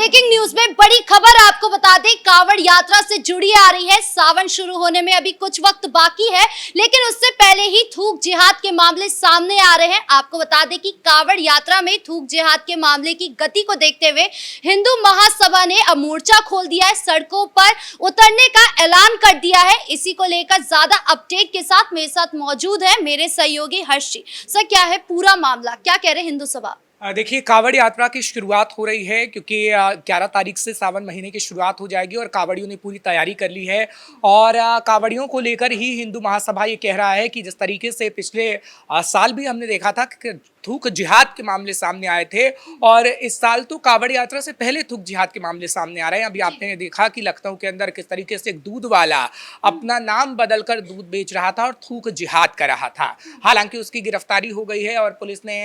Breaking news में बड़ी खबर आपको बता दें, कांवड़ यात्रा से जुड़ी आ रही है। सावन शुरू होने में अभी कुछ वक्त बाकी है, लेकिन उससे पहले ही थूक जिहाद के मामले सामने आ रहे हैं। आपको बता दें कि कांवड़ यात्रा में थूक जिहाद के मामले की गति को देखते हुए हिंदू महासभा ने अब मोर्चा खोल दिया है, सड़कों पर उतरने का ऐलान कर दिया है। इसी को लेकर ज्यादा अपडेट के साथ मेरे साथ मौजूद है मेरे सहयोगी हर्ष जी। सर, क्या है पूरा मामला, क्या कह रहे हैं हिंदू सभा? देखिए, कांवड़ यात्रा की शुरुआत हो रही है क्योंकि 11 तारीख से सावन महीने की शुरुआत हो जाएगी और कांवड़ियों ने पूरी तैयारी कर ली है। और कांवड़ियों को लेकर ही हिंदू महासभा ये कह रहा है कि जिस तरीके से पिछले साल भी हमने देखा था कि थूक जिहाद के मामले सामने आए थे, और इस साल तो कांवड़ यात्रा से पहले थूक जिहाद के मामले सामने आ रहे हैं। अभी आपने देखा कि लखनऊ के अंदर किस तरीके से एक दूध वाला अपना नाम बदलकर दूध बेच रहा था और थूक जिहाद कर रहा था। हालांकि उसकी गिरफ्तारी हो गई है और पुलिस ने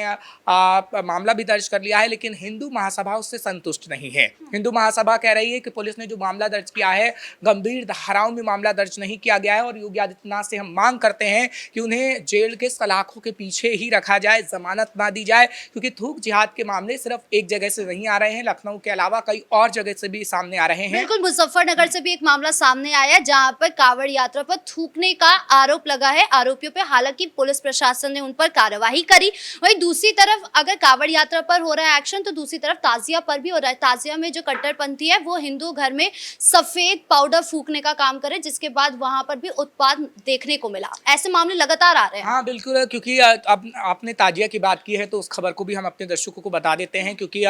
मामला भी दर्ज कर लिया है, लेकिन हिंदू महासभा उससे संतुष्ट नहीं है। हिंदू महासभा कह रही है कि पुलिस ने जो मामला दर्ज किया है, गंभीर धाराओं में मामला दर्ज नहीं किया गया है और योगी आदित्यनाथ से हम मांग करते हैं कि उन्हें जेल के सलाखों के पीछे ही रखा जाए, जमानत ना दी जाए, क्योंकि थूक जिहाद के मामले सिर्फ एक जगह से नहीं आ रहे हैं, लखनऊ के अलावा कई और जगह से भी सामने आ रहे हैं। बिल्कुल, मुजफ्फरनगर से भी एक मामला सामने आया है जहां पर कांवड़ यात्रा पर थूकने का आरोप लगा है आरोपियों पे। हालांकि पुलिस प्रशासन ने उन पर कार्रवाई करी। वहीं दूसरी तरफ अगर कांवड़ यात्रा पर हो रहा है एक्शन, तो दूसरी तरफ ताजिया पर भी हो रहा है। ताजिया में जो कट्टरपंथी है वो हिंदू घर में सफेद पाउडर फूकने का काम करे, जिसके बाद वहां पर भी उत्पाद देखने को मिला। ऐसे मामले लगातार आ रहे हैं। हाँ बिल्कुल, क्योंकि अब आपने ताजिया की बात की है तो उस खबर को भी हम अपने दर्शकों को बता देते हैं, क्योंकि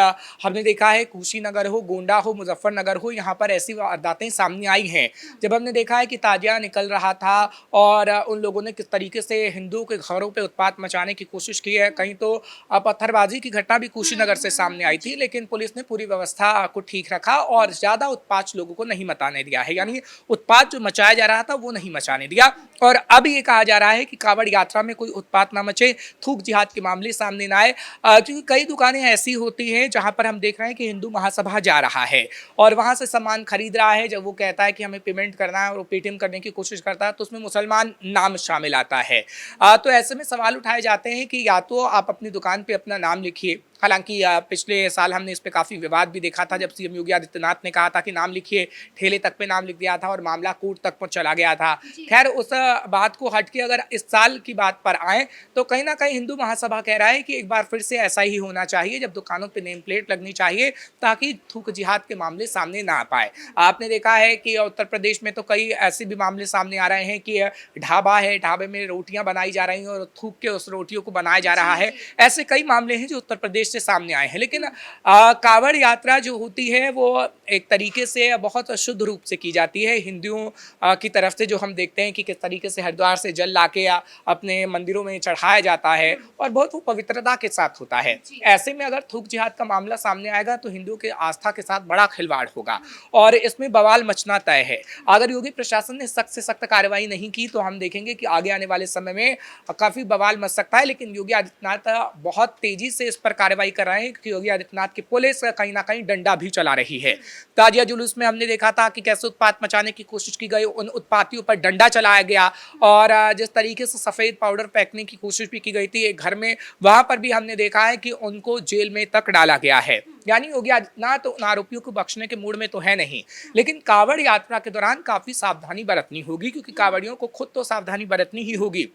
हमने देखा है कुशीनगर हो, गोंडा हो, मुजफ्फरनगर हो, यहाँ पर ऐसी वारदातें सामने आई हैं। जब हमने देखा है कि ताजिया निकल रहा था और उन लोगों ने किस तरीके से हिंदुओं के घरों पे उत्पात मचाने की कोशिश की है, कहीं तो पत्थरबाजी की घटना भी कुशीनगर से सामने आई थी, लेकिन पुलिस ने पूरी व्यवस्था को ठीक रखा और ज़्यादा उत्पात लोगों को नहीं मचाने दिया है। यानी उत्पात जो मचाया जा रहा था वो नहीं मचाने दिया। और अब ये कहा जा रहा है कि कांवड़ यात्रा में कोई उत्पात ना मचे, थूक जिहाद के मामले सामने ना आए, क्योंकि कई दुकानें ऐसी होती हैं जहां पर हम देख रहे हैं कि हिंदू महासभा जा रहा है और वहां से सामान खरीद रहा है। जब वो कहता है कि हमें पेमेंट करना है और वो पेटीएम करने की कोशिश करता है तो उसमें मुसलमान नाम शामिल आता है। तो ऐसे में सवाल उठाए जाते हैं कि या तो आप अपनी दुकान पे अपना नाम लिखिए। हालांकि पिछले साल हमने इस पे काफ़ी विवाद भी देखा था, जब सीएम योगी आदित्यनाथ ने कहा था कि नाम लिखिए, ठेले तक पे नाम लिख दिया था और मामला कोर्ट तक पर चला गया था। खैर, उस बात को हट के अगर इस साल की बात पर आए तो कहीं ना कहीं हिंदू महासभा कह रहा है कि एक बार फिर से ऐसा ही होना चाहिए, जब दुकानों पे नेम प्लेट लगनी चाहिए ताकि थूक जिहाद के मामले सामने ना आ पाए। आपने देखा है कि उत्तर प्रदेश में तो कई ऐसे भी मामले सामने आ रहे हैं कि ढाबा है, ढाबे में रोटियां बनाई जा रही हैं और थूक के उस रोटियों को बनाया जा रहा है। ऐसे कई मामले हैं जो उत्तर प्रदेश से सामने आए हैं। लेकिन कांवड़ यात्रा जो होती है वो एक तरीके से बहुत शुद्ध रूप से की जाती है हिंदुओं की तरफ से, जो हम देखते हैं कि किस तरीके से हरिद्वार से जल लाके अपने मंदिरों में चढ़ाया जाता है और बहुत वो पवित्रता के साथ होता है। ऐसे में अगर थूक जिहाद का मामला सामने आएगा तो हिंदुओं के आस्था के साथ बड़ा खिलवाड़ होगा और इसमें बवाल मचना तय है। अगर योगी प्रशासन ने सख्त से सख्त कार्रवाई नहीं की तो हम देखेंगे कि आगे आने वाले समय में काफी बवाल मच सकता है। लेकिन योगी आदित्यनाथ बहुत तेजी से इस पर कार्रवाई कर रहे हैं, क्योंकि योगी आदित्यनाथ की पुलिस कहीं ना कहीं डंडा भी चला रही है। ताजिया जुलूस में हमने देखा था कि कैसे उत्पात मचाने की कोशिश की गई, उन उत्पातियों पर डंडा चलाया गया और जिस तरीके से सफेद पाउडर फेंकने की कोशिश भी की गई थी एक घर में, वहां पर भी हमने देखा है कि उनको जेल में तक डाला गया है। यानी योगी आदित्यनाथ तो उन आरोपियों को बख्शने के मूड में तो है नहीं, लेकिन कांवड़ यात्रा के दौरान काफी सावधानी बरतनी होगी, क्योंकि कांवड़ियों को खुद तो सावधानी बरतनी ही होगी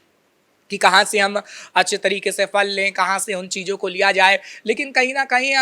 कि कहाँ से हम अच्छे तरीके से फल लें, कहाँ से उन चीज़ों को लिया जाए। लेकिन कहीं ना कहीं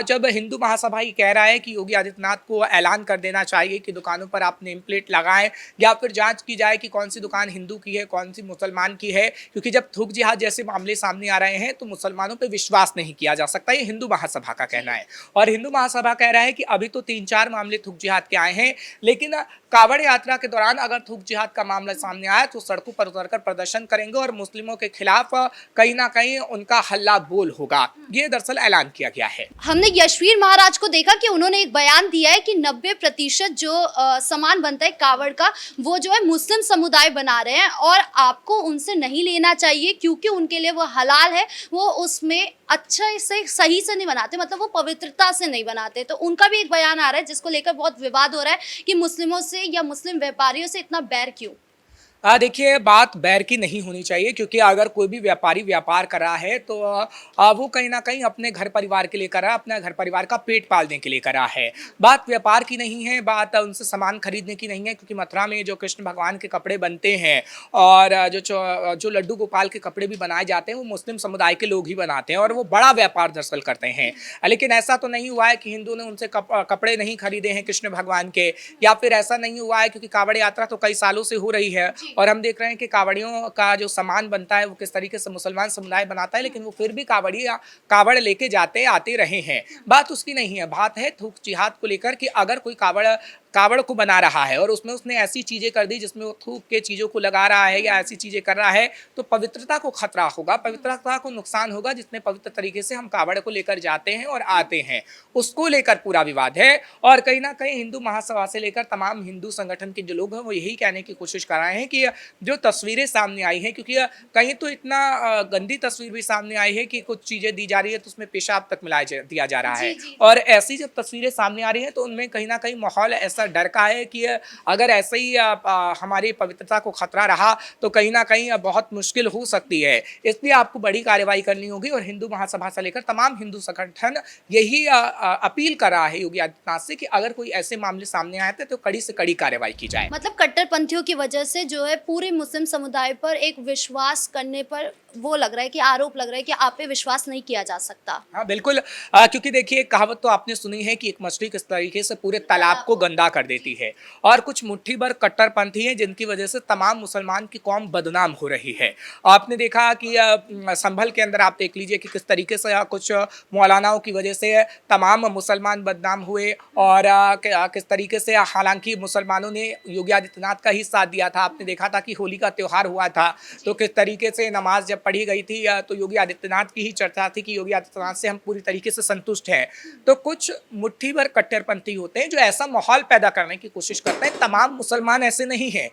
जब हिंदू महासभा ये कह रहा है कि योगी आदित्यनाथ को ऐलान कर देना चाहिए कि दुकानों पर आप नेम प्लेट लगाएं या फिर जांच की जाए कि कौन सी दुकान हिंदू की है, कौन सी मुसलमान की है, क्योंकि जब थूक जिहाद जैसे मामले सामने आ रहे हैं तो मुसलमानों पर विश्वास नहीं किया जा सकता, ये हिंदू महासभा का कहना है। और हिंदू महासभा कह रहा है कि अभी तो 3-4 मामले थूक जिहाद के आए हैं, लेकिन कांवड़ यात्रा के दौरान अगर थूक जिहाद का मामला सामने आया तो सड़कों पर उतरकर प्रदर्शन करेंगे और मुस्लिमों के खिलाफ कहीं ना कहीं उनका हल्ला बोल होगा। ये दरअसल ऐलान किया गया है। हमने यशवीर महाराज को देखा कि उन्होंने एक बयान दिया है कि 90% जो सामान बनता है कांवड़ का, वो जो है मुस्लिम समुदाय बना रहे हैं और आपको उनसे नहीं लेना चाहिए, क्योंकि उनके लिए वो हलाल है, वो उसमें अच्छे से सही से नहीं बनाते, मतलब वो पवित्रता से नहीं बनाते। तो उनका भी एक बयान आ रहा है जिसको लेकर बहुत विवाद हो रहा है कि मुस्लिमों से या मुस्लिम व्यापारियों से इतना बैर क्यों। देखिए, बात बैर की नहीं होनी चाहिए, क्योंकि अगर कोई भी व्यापारी व्यापार कर रहा है तो वो कहीं न कहीं अपने घर परिवार के लिए कर रहा है, अपना घर परिवार का पेट पालने के लिए कर रहा है। बात व्यापार की नहीं है, बात उनसे सामान खरीदने की नहीं है, क्योंकि मथुरा में जो कृष्ण भगवान के कपड़े बनते हैं और जो लड्डू गोपाल के कपड़े भी बनाए जाते हैं, वो मुस्लिम समुदाय के लोग ही बनाते हैं और वो बड़ा व्यापार दरअसल करते हैं। लेकिन ऐसा तो नहीं हुआ है कि हिंदू ने उनसे कपड़े नहीं खरीदे हैं कृष्ण भगवान के, या फिर ऐसा नहीं हुआ है, क्योंकि कांवड़ यात्रा तो कई सालों से हो रही है और हम देख रहे हैं कि कांवड़ियों का जो सामान बनता है वो किस तरीके से मुसलमान समुदाय बनाता है, लेकिन वो फिर भी कांवड़ लेके जाते आते रहे हैं। बात उसकी नहीं है, बात है थूक जिहाद को लेकर कि अगर कोई कावड़ को बना रहा है और उसमें उसने ऐसी चीजें कर दी जिसमें वो थूक के चीजों को लगा रहा है या ऐसी चीजें कर रहा है, तो पवित्रता को खतरा होगा, पवित्रता को नुकसान होगा। जितने पवित्र तरीके से हम कावड़ को लेकर जाते हैं और आते हैं, उसको लेकर पूरा विवाद है। और कहीं ना कहीं हिंदू महासभा से लेकर तमाम हिंदू संगठन के जो लोग हैं वो यही कहने की कोशिश कर रहे हैं कि जो तस्वीरें सामने आई हैं, क्योंकि कहीं तो इतना गंदी तस्वीर भी सामने आई है कि कुछ चीजें दी जा रही है तो उसमें पेशाब तक दिया जा रहा है, और ऐसी जब तस्वीरें सामने आ रही है तो उनमें कहीं ना कहीं माहौल ऐसा डर का है कि अगर ऐसे ही हमारी पवित्रता को खतरा रहा तो कहीं ना कहीं बहुत मुश्किल हो सकती है। इसलिए आपको बड़ी कार्रवाई करनी होगी और हिंदू महासभा से लेकर तमाम हिंदू संगठन यही अपील कर रहा है योगी आदित्यनाथ से कि अगर कोई ऐसे मामले सामने आए थे तो कड़ी से कड़ी कार्रवाई की जाए। मतलब कट्टरपंथियों की वजह से जो है पूरे मुस्लिम समुदाय पर एक विश्वास करने पर वो लग रहा है कि आरोप लग रहा है कि आप पे विश्वास नहीं किया जा सकता। हाँ बिल्कुल, क्योंकि देखिए कहावत तो आपने सुनी है कि एक मछली किस तरीके से पूरे तालाब को गंदा कर देती है, और कुछ मुट्ठी भर कट्टरपंथी हैं जिनकी वजह से तमाम मुसलमान की कौम बदनाम हो रही है। आपने देखा कि संभल के अंदर आप देख लीजिए कि किस तरीके से कुछ मौलानाओं की वजह से तमाम मुसलमान बदनाम हुए, और किस तरीके से हालांकि मुसलमानों ने योगी आदित्यनाथ का ही साथ दिया था। आपने देखा था कि होली का त्यौहार हुआ था तो किस तरीके से नमाज जब पढ़ी गई थी तो योगी आदित्यनाथ की ही चर्चा थी कि योगी आदित्यनाथ से हम पूरी तरीके से संतुष्ट हैं। तो कुछ मुट्ठी भर कट्टरपंथी होते हैं जो ऐसा माहौल पैदा करने की कोशिश करते हैं। तमाम मुसलमान ऐसे नहीं हैं।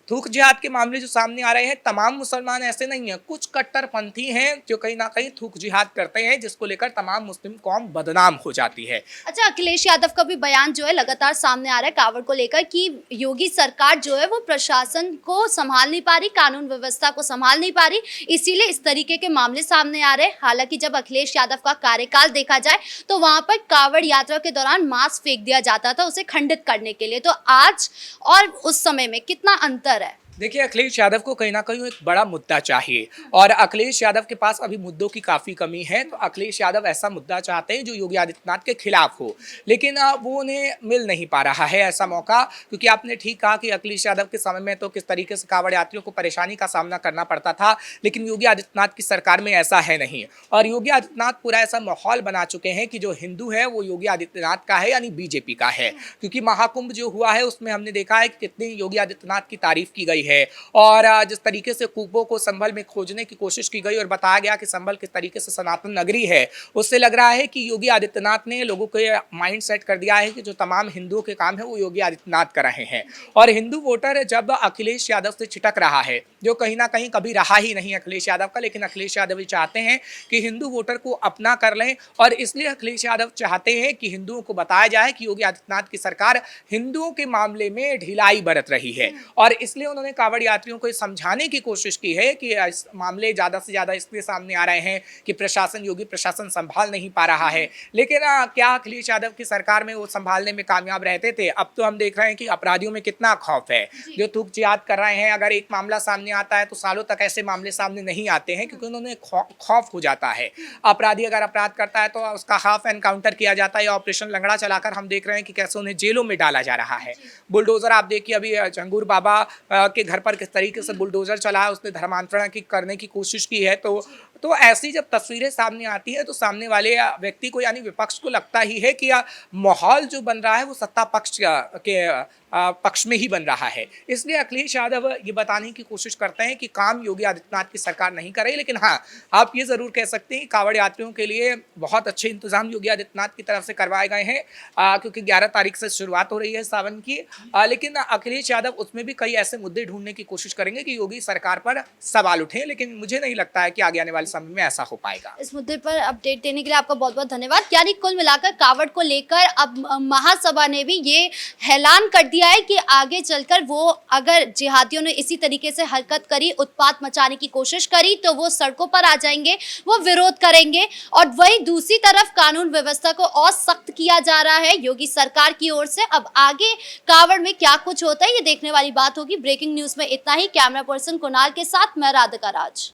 थूक जिहाद के मामले जो सामने आ रहे हैं, तमाम मुसलमान ऐसे नहीं हैं, कुछ कट्टरपंथी हैं जो कहीं ना कहीं थूक जिहाद करते हैं, जिसको लेकर तमाम मुस्लिम कौम बदनाम हो जाती है। अच्छा, अखिलेश यादव का भी बयान जो है लगातार सामने आ रहा है कांवड़ को लेकर कि योगी सरकार जो है वो प्रशासन को संभाल नहीं पा रही, कानून व्यवस्था को संभाल नहीं पा रही, इसीलिए इस तरीके के मामले सामने आ रहे हैं। हालांकि जब अखिलेश यादव का कार्यकाल देखा जाए तो वहां पर कांवड़ यात्रा के दौरान मास्क फेंक दिया जाता था उसे खंडित करने के लिए, तो आज और उस समय में कितना अंतर है? देखिए, अखिलेश यादव को कहीं ना कहीं एक बड़ा मुद्दा चाहिए, और अखिलेश यादव के पास अभी मुद्दों की काफ़ी कमी है। तो अखिलेश यादव ऐसा मुद्दा चाहते हैं जो योगी आदित्यनाथ के खिलाफ हो, लेकिन वो उन्हें मिल नहीं पा रहा है ऐसा मौका। क्योंकि आपने ठीक कहा कि अखिलेश यादव के समय में तो किस तरीके से कांवड़ यात्रियों को परेशानी का सामना करना पड़ता था, लेकिन योगी आदित्यनाथ की सरकार में ऐसा है नहीं। और योगी आदित्यनाथ पूरा ऐसा माहौल बना चुके हैं कि जो हिंदू है वो योगी आदित्यनाथ का है, यानी बीजेपी का है। क्योंकि महाकुंभ जो हुआ है उसमें हमने देखा है कि कितनी योगी आदित्यनाथ की तारीफ की गई है, और जिस तरीके से कूपों को संभल में खोजने की कोशिश की गई और बताया गया कि संभल किस तरीके से सनातन नगरी है, उससे लग रहा है कि योगी आदित्यनाथ ने लोगों को माइंड सेट कर दिया है कि जो तमाम हिंदुओं के काम है वो योगी आदित्यनाथ कर रहे हैं। और हिंदू वोटर जब अखिलेश यादव से छिटक रहा है, जो कहीं ना कहीं कभी रहा ही नहीं अखिलेश यादव का, लेकिन अखिलेश यादव भी चाहते हैं कि हिंदू वोटर को अपना कर लें, और इसलिए अखिलेश यादव चाहते हैं कि हिंदुओं को बताया जाए कि योगी आदित्यनाथ की सरकार हिंदुओं के मामले में ढिलाई बरत रही है। और इसलिए उन्होंने कांवड़ यात्रियों को समझाने की कोशिश की है कि इस मामले ज़्यादा से ज़्यादा इसलिए सामने आ रहे हैं कि योगी प्रशासन संभाल नहीं पा रहा है। लेकिन क्या अखिलेश यादव की सरकार में वो संभालने में कामयाब रहते थे? अब तो हम देख रहे हैं कि अपराधियों में कितना खौफ है जो थूक जिहाद कर रहे हैं। अगर एक मामला सामने आता है तो सालों तक ऐसे मामले सामने नहीं आते हैं, क्योंकि उन्होंने खौफ हो जाता है। अपराधी अगर अपराध करता है तो उसका हाफ एनकाउंटर किया जाता है, या ऑपरेशन लंगड़ा चलाकर हम देख रहे हैं कि कैसे उन्हें जेलों में डाला जा रहा है। बुलडोजर आप देखिए, अभी जंगूर बाबा के घर पर किस तरीके से बुलडोजर चला है, उसने धर्मांतरण करने की कोशिश की है। तो ऐसी जब तस्वीरें सामने आती है तो सामने वाले व्यक्ति को, यानी विपक्ष को, लगता ही है कि माहौल जो बन रहा है वो सत्ता पक्ष के पक्ष में ही बन रहा है। इसलिए अखिलेश यादव ये बताने की कोशिश करते हैं कि काम योगी आदित्यनाथ की सरकार नहीं कर रही। लेकिन हाँ, आप ये ज़रूर कह सकते हैं कि कांवड़ यात्रियों के लिए बहुत अच्छे इंतजाम योगी आदित्यनाथ की तरफ से करवाए गए हैं, क्योंकि 11 तारीख से शुरुआत हो रही है सावन की। लेकिन अखिलेश यादव उसमें भी कई ऐसे मुद्दे ढूंढ ढूंढने की कोशिश करेंगे कि योगी सरकार पर सवाल उठे, लेकिन मुझे नहीं लगता है कि आगे आने वाले समय में ऐसा हो पाएगा। इस मुद्दे पर अपडेट देने के लिए आपका बहुत बहुत धन्यवाद। यानी कुल मिलाकर कावड़ को लेकर अब महासभा ने भी ये ऐलान कर दिया है कि आगे चलकर वो अगर जिहादियों ने इसी तरीके से हरकत करी, उत्पात मचाने की कोशिश करी, तो वो सड़कों पर आ जाएंगे, वो विरोध करेंगे। और वहीं दूसरी तरफ कानून व्यवस्था को और सख्त किया जा रहा है योगी सरकार की ओर से। अब आगे कावड़ में क्या कुछ होता है ये देखने वाली बात होगी। ब्रेकिंग न्यूज में इतना ही। कैमरा पर्सन कुणाल के साथ मैं राधिका राज।